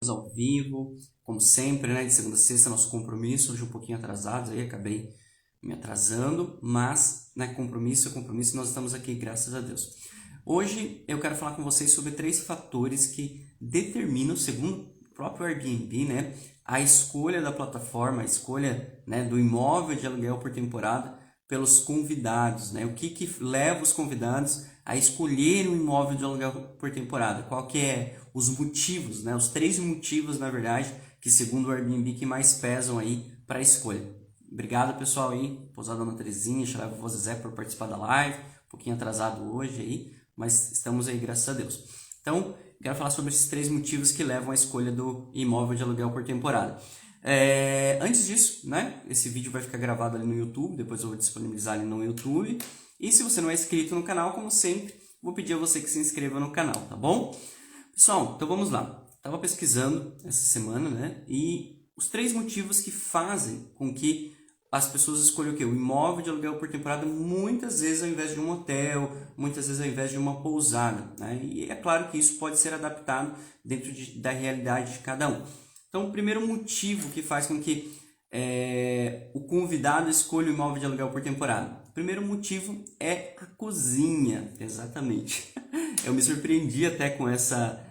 ao vivo, como sempre, né? De segunda a sexta, nosso compromisso. Hoje um pouquinho atrasados aí, acabei me atrasando, mas, né, compromisso é compromisso e nós estamos aqui, graças a Deus. Hoje eu quero falar com vocês sobre 3 fatores que determinam, segundo o próprio Airbnb, né, a escolha da plataforma, a escolha, né, do imóvel de aluguel por temporada pelos convidados, né? O que leva os convidados a escolher um imóvel de aluguel por temporada? Qual que é os motivos, né? Os 3 motivos, na verdade, que segundo o Airbnb que mais pesam aí para a escolha. Obrigado, pessoal aí, Pousada Dona Terezinha, Xará Vovô Zezé por participar da live, um pouquinho atrasado hoje aí, mas estamos aí, graças a Deus. Então, quero falar sobre esses 3 motivos que levam à escolha do imóvel de aluguel por temporada. Antes disso, né, esse vídeo vai ficar gravado ali no YouTube, depois eu vou disponibilizar ali no YouTube. E se você não é inscrito no canal, como sempre, vou pedir a você que se inscreva no canal, tá bom? Pessoal, então vamos lá. Estava pesquisando essa semana, né, e os 3 motivos que fazem com que as pessoas escolham o quê? O imóvel de aluguel por temporada, muitas vezes ao invés de um hotel, muitas vezes ao invés de uma pousada, né? E é claro que isso pode ser adaptado dentro da realidade de cada um. Então, o primeiro motivo que faz com que o convidado escolha o imóvel de aluguel por temporada. O primeiro motivo é a cozinha, exatamente. Eu me surpreendi até com essa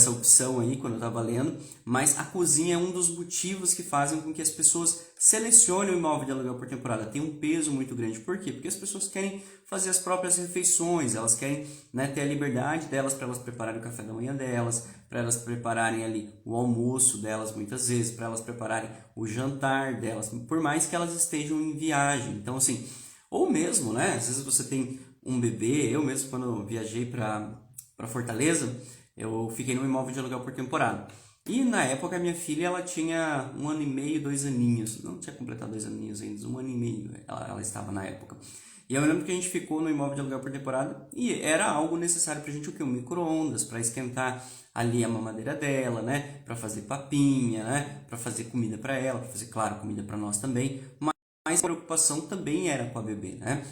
opção aí quando eu estava lendo, mas a cozinha é um dos motivos que fazem com que as pessoas selecionem o imóvel de aluguel por temporada. Tem um peso muito grande. Por quê? Porque as pessoas querem fazer as próprias refeições, elas querem, né, ter a liberdade delas para elas prepararem o café da manhã delas, para elas prepararem ali o almoço delas muitas vezes, para elas prepararem o jantar delas, por mais que elas estejam em viagem. Então, assim, ou mesmo, né, às vezes você tem um bebê, eu mesmo quando eu viajei para Fortaleza, eu fiquei num imóvel de aluguel por temporada. E na época a minha filha ela tinha 1 ano e meio, 2 aninhos. Não tinha completado 2 aninhos ainda, 1 ano e meio ela estava na época. E eu lembro que a gente ficou no imóvel de aluguel por temporada e era algo necessário pra gente o quê? Um micro-ondas para esquentar ali a mamadeira dela, né? Para fazer papinha, né? Para fazer comida para ela, para fazer, claro, comida para nós também. Mas a preocupação também era com a bebê, né?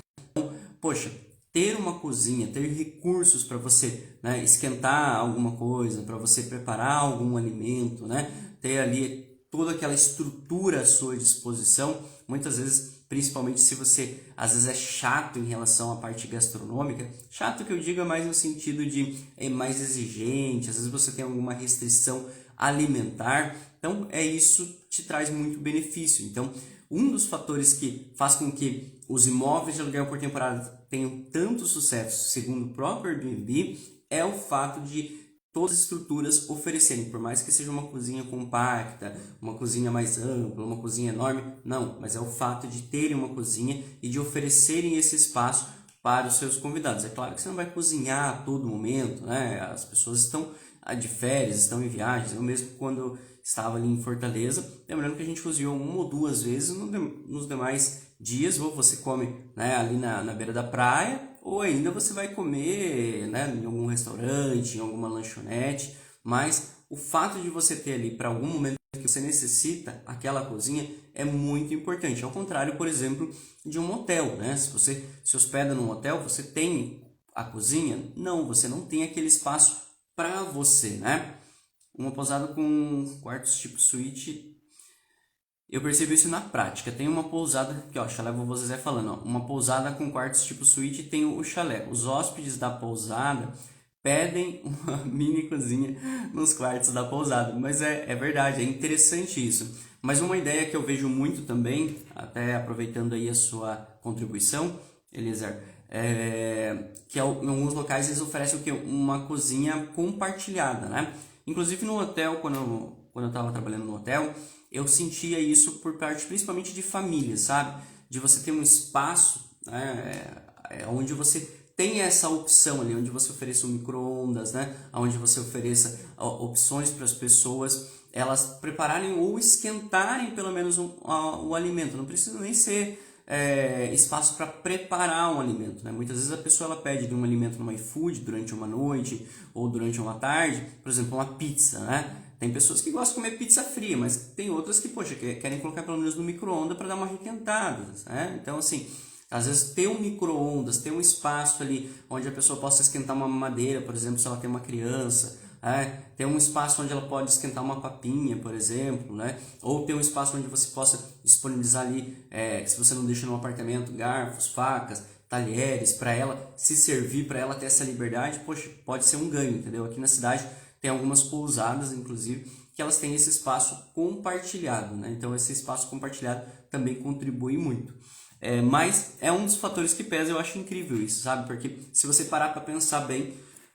Poxa, ter uma cozinha, ter recursos para você, né, esquentar alguma coisa, para você preparar algum alimento, né, ter ali toda aquela estrutura à sua disposição, muitas vezes, principalmente se você às vezes é chato em relação à parte gastronômica, chato que eu digo é mais no sentido de mais exigente, às vezes você tem alguma restrição alimentar, então isso te traz muito benefício. Então, um dos fatores que faz com que os imóveis de aluguel por temporada tenham tanto sucesso, segundo o próprio Airbnb, é o fato de todas as estruturas oferecerem, por mais que seja uma cozinha compacta, uma cozinha mais ampla, uma cozinha enorme, não, mas é o fato de terem uma cozinha e de oferecerem esse espaço para os seus convidados. É claro que você não vai cozinhar a todo momento, né? As pessoas estão de férias, estão em viagens. Eu mesmo, quando estava ali em Fortaleza, lembrando que a gente cozinhou 1 ou 2 vezes, nos demais dias, ou você come, né, ali na beira da praia, ou ainda você vai comer, né, em algum restaurante, em alguma lanchonete, mas o fato de você ter ali para algum momento que você necessita aquela cozinha é muito importante. Ao contrário, por exemplo, de um hotel, né? Se você se hospeda num hotel, você tem a cozinha? Não, você não tem aquele espaço para você, né? Uma pousada com quartos tipo suíte, eu percebi isso na prática. Tem uma pousada, que ó, chalé Vovô Zezé falando, ó, uma pousada com quartos tipo suíte tem o chalé. Os hóspedes da pousada pedem uma mini cozinha nos quartos da pousada. Mas é verdade, é interessante isso. Mas uma ideia que eu vejo muito também, até aproveitando aí a sua contribuição, Eliezer, que em alguns locais eles oferecem o quê? Uma cozinha compartilhada, né? Inclusive no hotel, quando eu estava trabalhando no hotel, eu sentia isso por parte principalmente de família, sabe? De você ter um espaço, né, onde você tem essa opção ali, onde você ofereça um micro-ondas, né? Onde você ofereça opções para as pessoas elas prepararem ou esquentarem pelo menos o alimento. Não precisa nem ser espaço para preparar um alimento, né? Muitas vezes a pessoa ela pede de um alimento no iFood durante uma noite ou durante uma tarde, por exemplo, uma pizza, né? Tem pessoas que gostam de comer pizza fria, mas tem outras que, poxa, querem colocar pelo menos no micro-ondas para dar uma requentada, né? Então, assim, às vezes ter um micro-ondas, ter um espaço ali onde a pessoa possa esquentar uma madeira, por exemplo, se ela tem uma criança, ter um espaço onde ela pode esquentar uma papinha, por exemplo, né? Ou ter um espaço onde você possa disponibilizar ali, se você não deixa no apartamento, garfos, facas, talheres, para ela se servir, para ela ter essa liberdade, poxa, pode ser um ganho, entendeu? Aqui na cidade tem algumas pousadas, inclusive, que elas têm esse espaço compartilhado, né? Então esse espaço compartilhado também contribui muito. Mas é um dos fatores que pesa, eu acho incrível isso, sabe? Porque se você parar para pensar bem,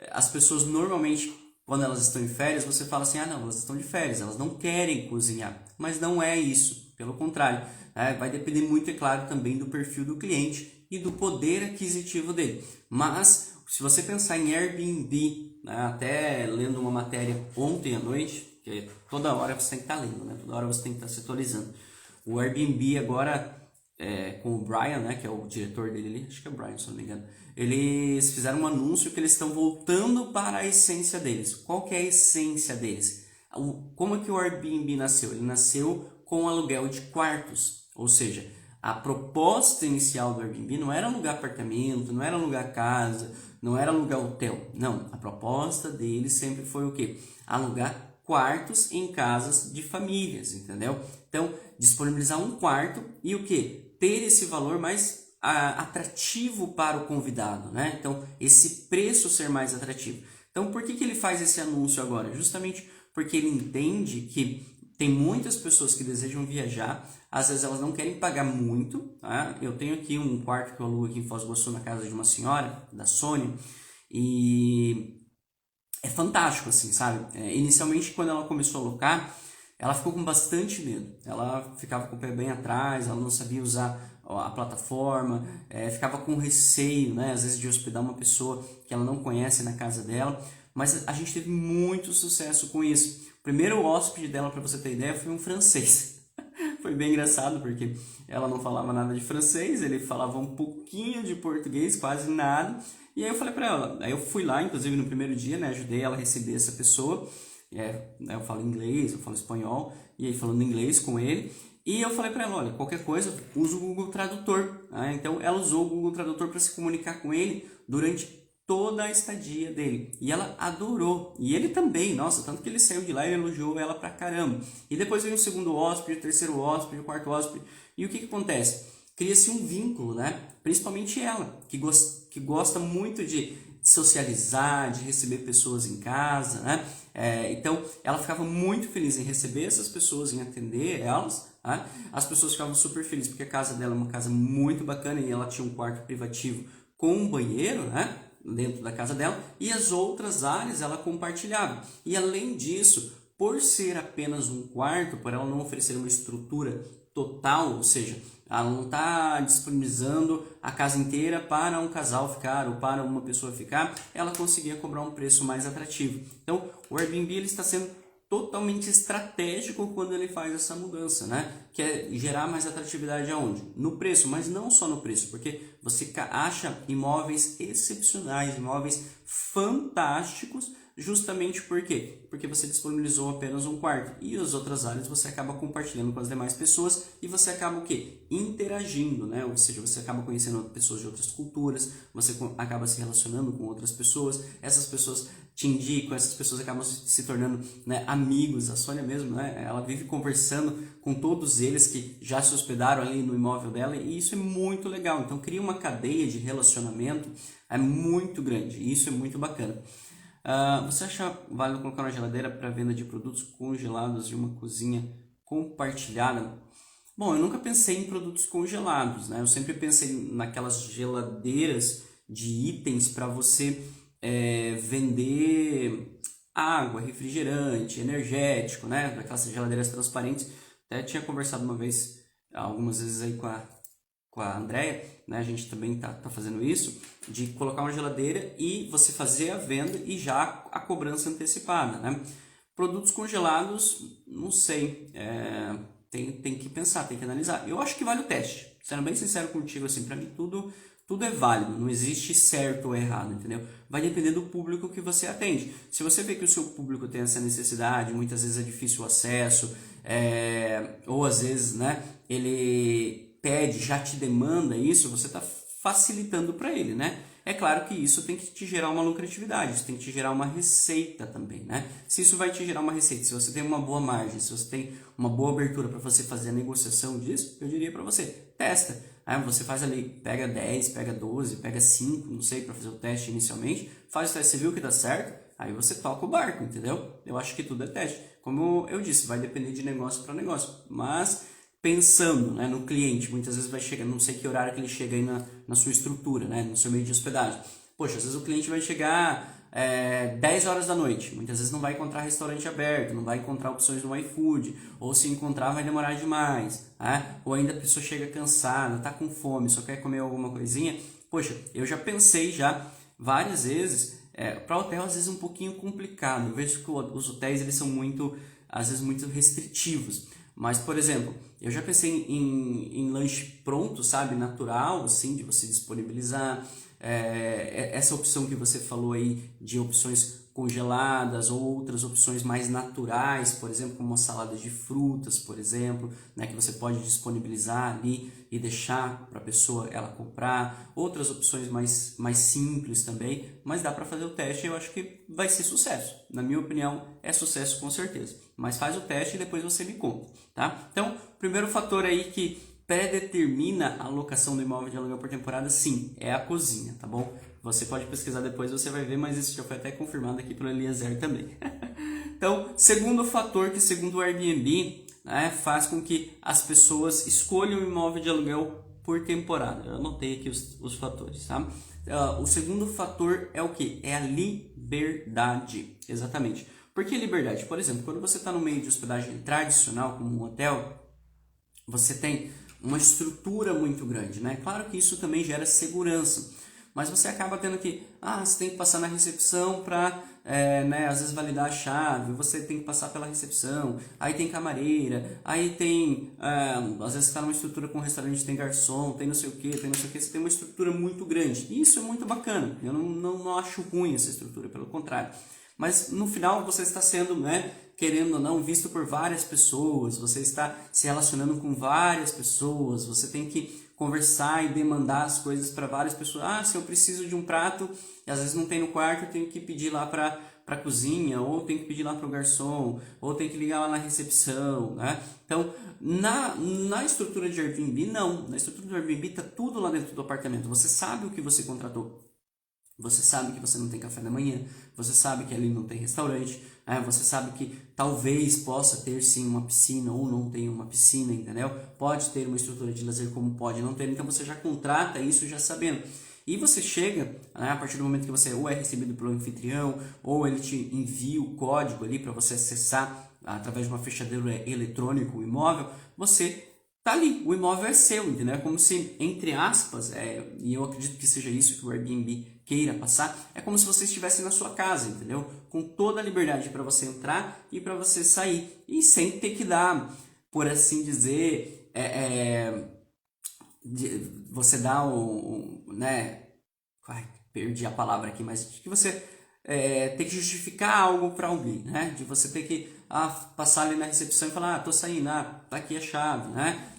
as pessoas normalmente, quando elas estão em férias, você fala assim, ah não, elas estão de férias, elas não querem cozinhar. Mas não é isso, pelo contrário. Vai depender muito, é claro, também do perfil do cliente e do poder aquisitivo dele. Mas, se você pensar em Airbnb, né, até lendo uma matéria ontem à noite, que toda hora você tem que estar lendo, né? Toda hora você tem que estar se atualizando. O Airbnb agora, com o Brian, né, que é o diretor dele ali, acho que é o Brian, se não me engano, eles fizeram um anúncio que eles estão voltando para a essência deles. Qual que é a essência deles? Como é que o Airbnb nasceu? Ele nasceu com aluguel de quartos, ou seja, a proposta inicial do Airbnb não era alugar apartamento, não era alugar casa, não era alugar hotel. Não, a proposta dele sempre foi o quê? Alugar quartos em casas de famílias, entendeu? Então, disponibilizar um quarto e o quê? Ter esse valor mais atrativo para o convidado, né? Então, esse preço ser mais atrativo. Então, por que ele faz esse anúncio agora? Justamente porque ele entende que tem muitas pessoas que desejam viajar, às vezes elas não querem pagar muito, tá? Eu tenho aqui um quarto que eu alugo aqui em Foz do Iguaçu, na casa de uma senhora, da Sônia, e é fantástico, assim, sabe? Inicialmente, quando ela começou a alocar, ela ficou com bastante medo. Ela ficava com o pé bem atrás, ela não sabia usar a plataforma, ficava com receio, né? Às vezes de hospedar uma pessoa que ela não conhece na casa dela. Mas a gente teve muito sucesso com isso. O primeiro hóspede dela, para você ter ideia, foi um francês. Foi bem engraçado, porque ela não falava nada de francês, ele falava um pouquinho de português, quase nada. E aí eu falei para ela, aí eu fui lá, inclusive no primeiro dia, né, ajudei ela a receber essa pessoa. Eu falo inglês, eu falo espanhol, e aí falando inglês com ele. E eu falei para ela, olha, qualquer coisa, usa o Google Tradutor. Né? Então ela usou o Google Tradutor para se comunicar com ele durante toda a estadia dele. E ela adorou. E ele também, nossa, tanto que ele saiu de lá e elogiou ela pra caramba. E depois veio o segundo hóspede, o terceiro hóspede, o quarto hóspede. E o que acontece? Cria-se um vínculo, né? Principalmente ela, que gosta muito de socializar, de receber pessoas em casa, né? Então, ela ficava muito feliz em receber essas pessoas, em atender elas. Tá? As pessoas ficavam super felizes porque a casa dela é uma casa muito bacana e ela tinha um quarto privativo com um banheiro, né? Dentro da casa dela, e as outras áreas ela compartilhava. E além disso, por ser apenas um quarto, por ela não oferecer uma estrutura total, ou seja, ela não está disponibilizando a casa inteira para um casal ficar ou para uma pessoa ficar, ela conseguia cobrar um preço mais atrativo. Então, o Airbnb ele está sendo totalmente estratégico quando ele faz essa mudança, né? Que é gerar mais atratividade aonde? No preço, mas não só no preço, porque você acha imóveis excepcionais, imóveis fantásticos, justamente por quê? Porque você disponibilizou apenas um quarto e as outras áreas você acaba compartilhando com as demais pessoas e você acaba o quê? Interagindo, né? Ou seja, você acaba conhecendo pessoas de outras culturas, você acaba se relacionando com outras pessoas, essas pessoas te indicam, essas pessoas acabam se tornando, né, amigos. A Sônia mesmo, né, ela vive conversando com todos eles que já se hospedaram ali no imóvel dela e isso é muito legal. Então cria uma cadeia de relacionamento muito grande e isso é muito bacana. Você acha válido colocar na geladeira para venda de produtos congelados de uma cozinha compartilhada? Bom, eu nunca pensei em produtos congelados, né? Eu sempre pensei naquelas geladeiras de itens para você vender água, refrigerante, energético, né? Daquelas geladeiras transparentes. Até tinha conversado uma vez, algumas vezes aí com a Andrea, né? A gente também tá fazendo isso, de colocar uma geladeira e você fazer a venda e já a cobrança antecipada, né? Produtos congelados, não sei, tem que pensar, tem que analisar. Eu acho que vale o teste, sendo bem sincero contigo, assim, para mim tudo é válido, não existe certo ou errado, entendeu? Vai depender do público que você atende. Se você vê que o seu público tem essa necessidade, muitas vezes é difícil o acesso, ou às vezes, né, ele pede, já te demanda isso, você está facilitando para ele, né? É claro que isso tem que te gerar uma lucratividade, isso tem que te gerar uma receita também, né? Se isso vai te gerar uma receita, se você tem uma boa margem, se você tem uma boa abertura para você fazer a negociação disso, eu diria para você, testa. Você faz ali, pega 10, pega 12, pega 5, não sei, para fazer o teste inicialmente, faz o teste, você viu que dá certo, aí você toca o barco, entendeu? Eu acho que tudo é teste. Como eu disse, vai depender de negócio para negócio, mas pensando, né, no cliente, muitas vezes vai chegar, não sei que horário que ele chega aí na sua estrutura, né, no seu meio de hospedagem. Poxa, às vezes o cliente vai chegar 10 horas da noite, muitas vezes não vai encontrar restaurante aberto, não vai encontrar opções no iFood, ou se encontrar vai demorar demais, né? Ou ainda a pessoa chega cansada, tá com fome, só quer comer alguma coisinha. Poxa, eu já pensei já várias vezes, para hotel às vezes um pouquinho complicado, eu vejo que os hotéis eles são muito, às vezes muito restritivos, mas por exemplo, eu já pensei em lanche pronto, sabe, natural, assim, de você disponibilizar, essa opção que você falou aí de opções congeladas ou outras opções mais naturais, por exemplo, como uma salada de frutas, por exemplo, né, que você pode disponibilizar ali e deixar para a pessoa ela comprar, outras opções mais simples também, mas dá para fazer o teste e eu acho que vai ser sucesso. Na minha opinião, é sucesso com certeza. Mas faz o teste e depois você me conta, tá? Então, primeiro fator aí que predetermina a locação do imóvel de aluguel por temporada, sim, é a cozinha, tá bom? Você pode pesquisar depois, você vai ver, mas isso já foi até confirmado aqui pelo Eliezer também. Então, segundo fator que, segundo o Airbnb, né, faz com que as pessoas escolham o imóvel de aluguel por temporada. Eu anotei aqui os fatores, tá? O segundo fator é o que? É a liberdade, exatamente. Por que liberdade? Por exemplo, quando você está no meio de hospedagem tradicional, como um hotel, você tem uma estrutura muito grande, né? Claro que isso também gera segurança, mas você acaba tendo que, você tem que passar na recepção para, né, às vezes validar a chave, você tem que passar pela recepção, aí tem camareira, aí tem, às vezes você está numa estrutura com restaurante, tem garçom, tem não sei o que, você tem uma estrutura muito grande, e isso é muito bacana, eu não acho ruim essa estrutura, pelo contrário. Mas no final você está sendo, né, querendo ou não, visto por várias pessoas, você está se relacionando com várias pessoas, você tem que conversar e demandar as coisas para várias pessoas. Se eu preciso de um prato e às vezes não tem no quarto, eu tenho que pedir lá para a cozinha, ou tenho que pedir lá para o garçom, ou tenho que ligar lá na recepção, né? Então, na estrutura de Airbnb, não. Na estrutura do Airbnb está tudo lá dentro do apartamento. Você sabe o que você contratou. Você sabe que você não tem café da manhã, você sabe que ali não tem restaurante, você sabe que talvez possa ter sim uma piscina ou não tem uma piscina, entendeu? Pode ter uma estrutura de lazer como pode não ter, então você já contrata isso já sabendo. E você chega, né, a partir do momento que você ou é recebido pelo anfitrião, ou ele te envia o código ali para você acessar através de uma fechadura eletrônica o imóvel, você tá ali, o imóvel é seu, entendeu? É como se, entre aspas, e eu acredito que seja isso que o Airbnb queira passar, é como se você estivesse na sua casa, entendeu? Com toda a liberdade para você entrar e para você sair, e sem ter que dar, por assim dizer, você dá né? Ai, perdi a palavra aqui, mas que você ter que justificar algo para alguém, né? De você ter que passar ali na recepção e falar, tô saindo, tá aqui a chave, né?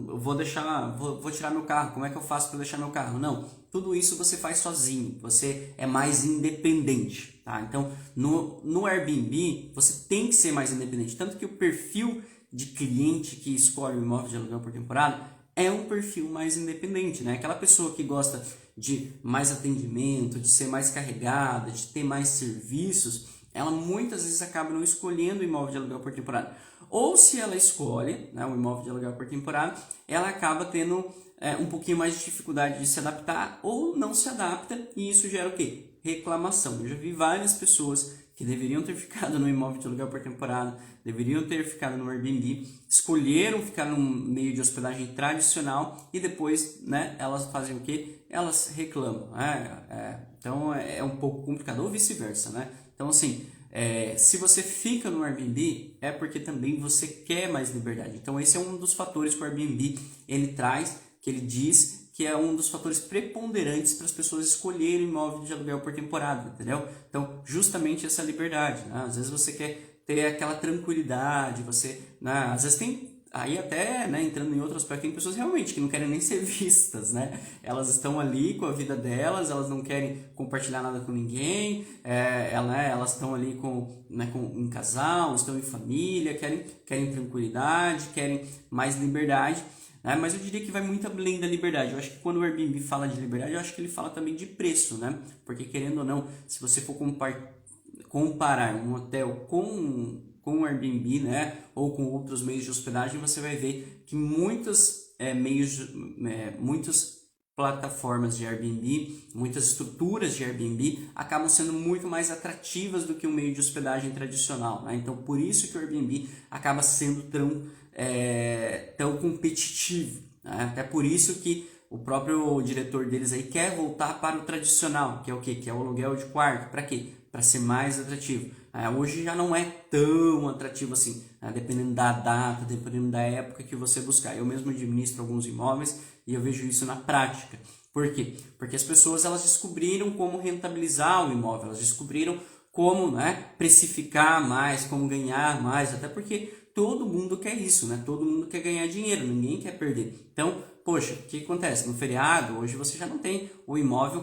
Eu vou tirar meu carro, como é que eu faço para deixar meu carro? Não, tudo isso você faz sozinho, você é mais independente, tá? Então, no Airbnb, você tem que ser mais independente, tanto que o perfil de cliente que escolhe o imóvel de aluguel por temporada é um perfil mais independente, né? Aquela pessoa que gosta de mais atendimento, de ser mais carregada, de ter mais serviços, ela muitas vezes acaba não escolhendo o imóvel de aluguel por temporada. Ou se ela escolhe, né, o imóvel de aluguel por temporada, ela acaba tendo um pouquinho mais de dificuldade de se adaptar ou não se adapta, e isso gera o quê? Reclamação. Eu já vi várias pessoas que deveriam ter ficado no imóvel de aluguel por temporada, deveriam ter ficado no Airbnb, escolheram ficar num meio de hospedagem tradicional e depois, né, elas fazem o quê? Elas reclamam. Então é um pouco complicado, ou vice-versa, né? Então assim, se você fica no Airbnb é porque também você quer mais liberdade. Então esse é um dos fatores que o Airbnb ele traz, que ele diz que é um dos fatores preponderantes para as pessoas escolherem imóvel de aluguel por temporada, entendeu? Então, justamente essa liberdade, né? Às vezes você quer ter aquela tranquilidade, você, né? Às vezes tem aí até, né, entrando em outro aspecto, tem pessoas realmente que não querem nem ser vistas, né? Elas estão ali com a vida delas, elas não querem compartilhar nada com ninguém, elas estão ali com um casal, estão em família, querem tranquilidade, querem mais liberdade, né? Mas eu diria que vai muito além da liberdade. Eu acho que quando o Airbnb fala de liberdade, eu acho que ele fala também de preço, né? Porque querendo ou não, se você for comparar um hotel com o Airbnb, né, ou com outros meios de hospedagem, você vai ver que muitas plataformas de Airbnb, muitas estruturas de Airbnb acabam sendo muito mais atrativas do que um meio de hospedagem tradicional, né? Então, por isso que o Airbnb acaba sendo tão competitivo, né? Até por isso que o próprio diretor deles aí quer voltar para o tradicional, que é o quê? Que é o aluguel de quarto. Para quê? Para ser mais atrativo. Hoje já não é tão atrativo assim, dependendo da data, dependendo da época que você buscar. Eu mesmo administro alguns imóveis e eu vejo isso na prática. Por quê? Porque as pessoas elas descobriram como rentabilizar o imóvel, elas descobriram como, né, precificar mais, como ganhar mais, até porque todo mundo quer isso, né? Todo mundo quer ganhar dinheiro, ninguém quer perder. Então, poxa, o que acontece? No feriado, hoje você já não tem o imóveis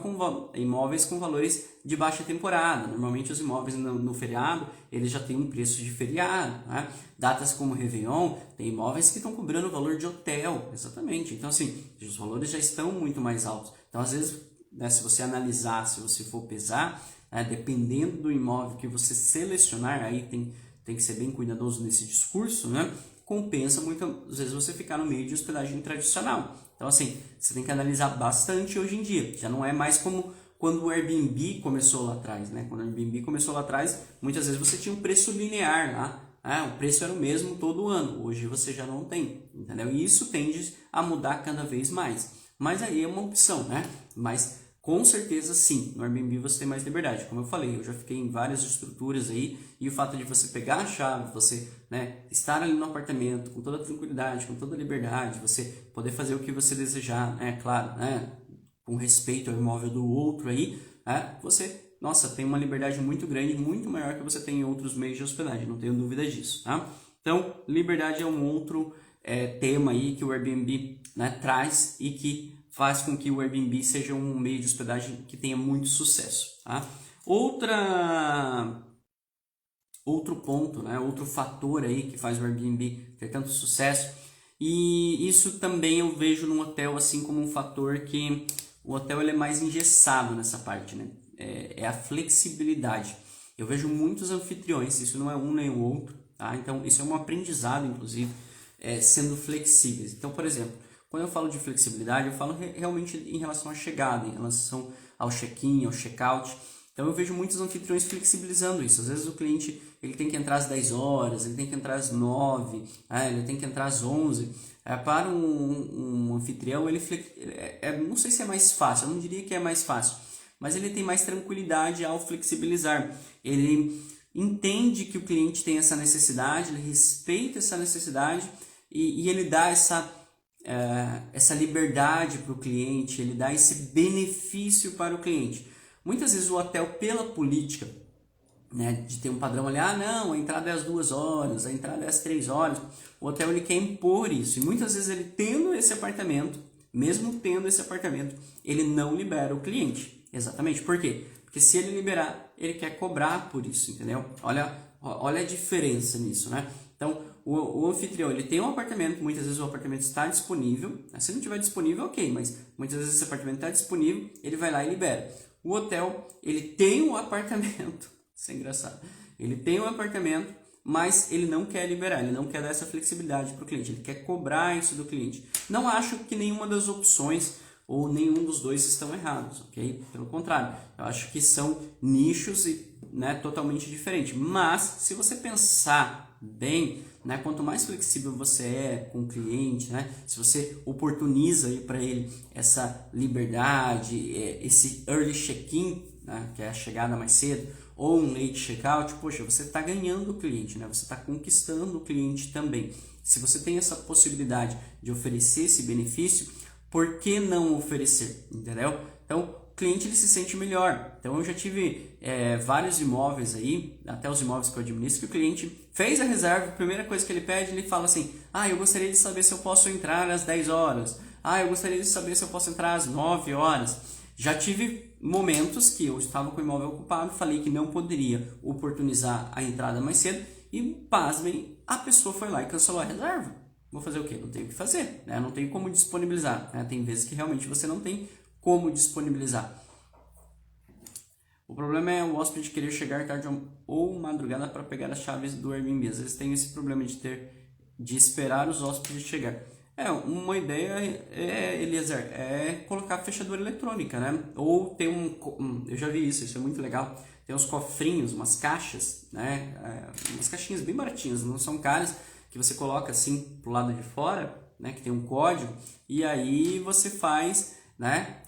com valores de baixa temporada. Normalmente os imóveis no feriado, eles já têm um preço de feriado, né? Datas como Réveillon, tem imóveis que estão cobrando o valor de hotel, exatamente. Então, assim, os valores já estão muito mais altos. Então, às vezes, né, se você analisar, se você for pesar, dependendo do imóvel que você selecionar, aí tem que ser bem cuidadoso nesse discurso, né? Compensa muitas vezes você ficar no meio de hospedagem tradicional. Então, assim, você tem que analisar bastante hoje em dia. Já não é mais como quando o Airbnb começou lá atrás, né? Quando o Airbnb começou lá atrás, muitas vezes você tinha um preço linear lá. O preço era o mesmo todo ano. Hoje você já não tem, entendeu? E isso tende a mudar cada vez mais. Mas aí é uma opção, né? Mas com certeza sim, no Airbnb você tem mais liberdade. Como eu falei, eu já fiquei em várias estruturas aí, e o fato de você pegar a chave, você, né, estar ali no apartamento com toda a tranquilidade, com toda a liberdade, você poder fazer o que você desejar, né, claro, né, com respeito ao imóvel do outro aí, né, você, nossa, tem uma liberdade muito grande, muito maior que você tem em outros meios de hospedagem, não tenho dúvida disso, tá? Então, liberdade é um outro tema aí que o Airbnb, né, traz e que faz com que o Airbnb seja um meio de hospedagem que tenha muito sucesso, tá? Outro ponto, né? Outro fator aí que faz o Airbnb ter tanto sucesso, e isso também eu vejo no hotel assim como um fator que o hotel ele é mais engessado nessa parte, né? É a flexibilidade. Eu vejo muitos anfitriões, isso não é um nem o outro, tá? Então isso é um aprendizado, inclusive, sendo flexíveis. Então, por exemplo, quando eu falo de flexibilidade, eu falo realmente em relação à chegada, em relação ao check-in, ao check-out. Então eu vejo muitos anfitriões flexibilizando isso. Às vezes o cliente ele tem que entrar às 10 horas, ele tem que entrar às 9, ele tem que entrar às 11. Para um anfitrião, não sei se é mais fácil, eu não diria que é mais fácil, mas ele tem mais tranquilidade ao flexibilizar. Ele entende que o cliente tem essa necessidade, ele respeita essa necessidade e ele dá essa liberdade para o cliente, ele dá esse benefício para o cliente. Muitas vezes o hotel, pela política, né, de ter um padrão ali, não, a entrada é às 2 horas, a entrada é às 3 horas, o hotel ele quer impor isso, e muitas vezes ele mesmo tendo esse apartamento, ele não libera o cliente. Exatamente, por quê? Porque se ele liberar, ele quer cobrar por isso, entendeu? Olha a diferença nisso, né? Então, o anfitrião, ele tem um apartamento, muitas vezes o apartamento está disponível, se não estiver disponível, ok, mas muitas vezes esse apartamento está disponível, ele vai lá e libera. O hotel, ele tem um apartamento, isso é engraçado, ele tem um apartamento, mas ele não quer liberar, ele não quer dar essa flexibilidade para o cliente, ele quer cobrar isso do cliente. Não acho que nenhuma das opções ou nenhum dos dois estão errados, ok? Pelo contrário, eu acho que são nichos totalmente diferentes. Mas, se você pensar bem, né, quanto mais flexível você é com o cliente, né, se você oportuniza para ele essa liberdade, esse early check-in, né, que é a chegada mais cedo, ou um late check-out, poxa, você está ganhando o cliente, né, você está conquistando o cliente também. Se você tem essa possibilidade de oferecer esse benefício, por que não oferecer, entendeu? Então, o cliente ele se sente melhor. Então, eu já tive vários imóveis aí, até os imóveis que eu administro, que o cliente Fez a reserva, a primeira coisa que ele pede, ele fala assim, eu gostaria de saber se eu posso entrar às 10 horas. Eu gostaria de saber se eu posso entrar às 9 horas. Já tive momentos que eu estava com o imóvel ocupado, falei que não poderia oportunizar a entrada mais cedo e, pasmem, a pessoa foi lá e cancelou a reserva. Vou fazer o quê? Não tenho o que fazer, né? Não tenho como disponibilizar, né? Tem vezes que realmente você não tem como disponibilizar. O problema é o hóspede querer chegar tarde ou madrugada para pegar as chaves do Airbnb. Às vezes tem esse problema de esperar os hóspedes chegar. Uma ideia Eliezer, é colocar fechadura eletrônica, né? Ou tem eu já vi isso é muito legal. Tem uns cofrinhos, umas caixas, né? Umas caixinhas bem baratinhas, não são caras, que você coloca assim pro lado de fora, né? Que tem um código, e aí você faz, né?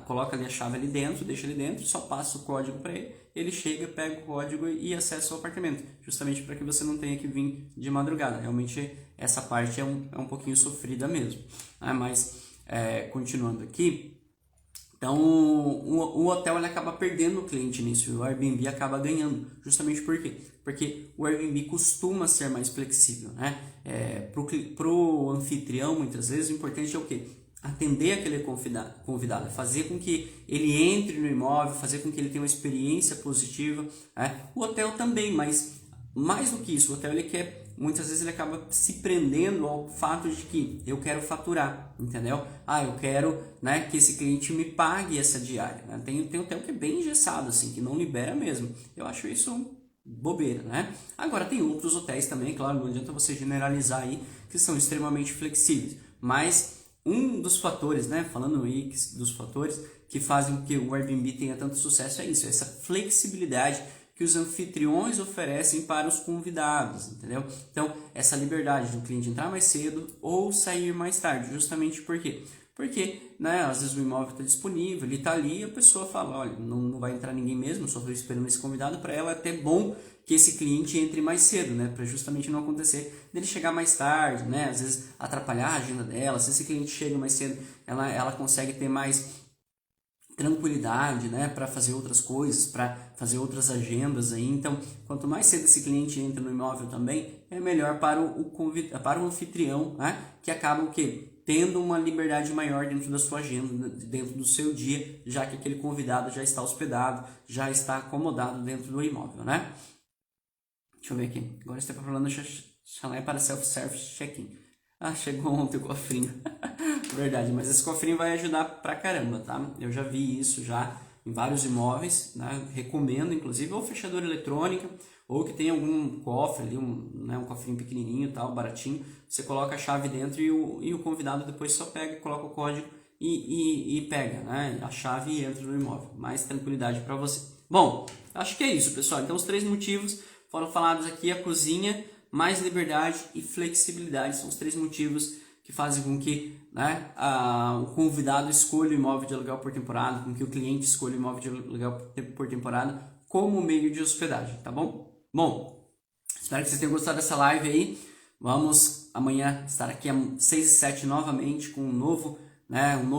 Coloca ali a chave ali dentro, deixa ali dentro, só passa o código para ele, ele chega, pega o código e acessa o apartamento, justamente para que você não tenha que vir de madrugada. Realmente essa parte é um pouquinho sofrida mesmo, né? Mas continuando aqui, então o hotel ele acaba perdendo o cliente nisso e o Airbnb acaba ganhando, justamente por quê? Porque o Airbnb costuma ser mais flexível, né? Pro anfitrião, muitas vezes, o importante é o quê? Atender aquele convidado, fazer com que ele entre no imóvel, fazer com que ele tenha uma experiência positiva. O hotel também, mas mais do que isso, o hotel muitas vezes ele acaba se prendendo ao fato de que eu quero faturar, entendeu? Eu quero, né, que esse cliente me pague essa diária, né? Tem hotel que é bem engessado, assim, que não libera mesmo. Eu acho isso bobeira, né? Agora tem outros hotéis também, claro, não adianta você generalizar aí, que são extremamente flexíveis, mas um dos fatores, né, falando aí dos fatores que fazem com que o Airbnb tenha tanto sucesso é isso, essa flexibilidade que os anfitriões oferecem para os convidados, entendeu? Então, essa liberdade do cliente entrar mais cedo ou sair mais tarde, justamente por quê? Porque, né, às vezes o imóvel está disponível, ele está ali e a pessoa fala, olha, não vai entrar ninguém mesmo, só estou esperando esse convidado. Para ela é até bom que esse cliente entre mais cedo, né, para justamente não acontecer dele chegar mais tarde, né, às vezes atrapalhar a agenda dela. Se esse cliente chega mais cedo, ela consegue ter mais tranquilidade, né, para fazer outras coisas, para fazer outras agendas aí. Então, quanto mais cedo esse cliente entra no imóvel também, é melhor para o anfitrião, né, que acaba o quê? Tendo uma liberdade maior dentro da sua agenda, dentro do seu dia, já que aquele convidado já está hospedado, já está acomodado dentro do imóvel, né? Deixa eu ver aqui. Agora está falando chalé para self-service check-in. Chegou ontem o cofrinho. Verdade, mas esse cofrinho vai ajudar pra caramba, tá? Eu já vi isso já em vários imóveis, né? Recomendo, inclusive, ou fechadura eletrônica, ou que tem algum cofre ali, um cofrinho pequenininho, tal, baratinho. Você coloca a chave dentro e o convidado depois só pega, coloca o código e pega, né, a chave e entra no imóvel. Mais tranquilidade para você. Bom, acho que é isso, pessoal. Então, os 3 motivos foram falados aqui: a cozinha, mais liberdade e flexibilidade. São os 3 motivos que fazem com que, né, o convidado escolha o imóvel de aluguel por temporada, com que o cliente escolha o imóvel de aluguel por temporada como meio de hospedagem, tá bom? Bom, espero que vocês tenham gostado dessa live aí. Vamos amanhã estar aqui às 6h07 novamente com um novo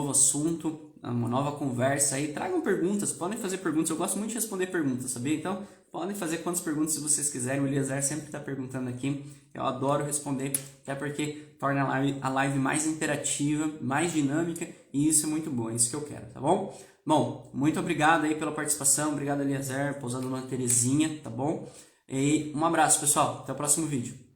assunto, uma nova conversa aí. Tragam perguntas, podem fazer perguntas. Eu gosto muito de responder perguntas, sabia? Então, podem fazer quantas perguntas se vocês quiserem. O Eliezer sempre está perguntando aqui. Eu adoro responder, até porque torna a live mais interativa, mais dinâmica, e isso é muito bom, é isso que eu quero, tá bom? Bom, muito obrigado aí pela participação. Obrigado, Eliezer, pousada Dona Terezinha, tá bom? E um abraço, pessoal. Até o próximo vídeo.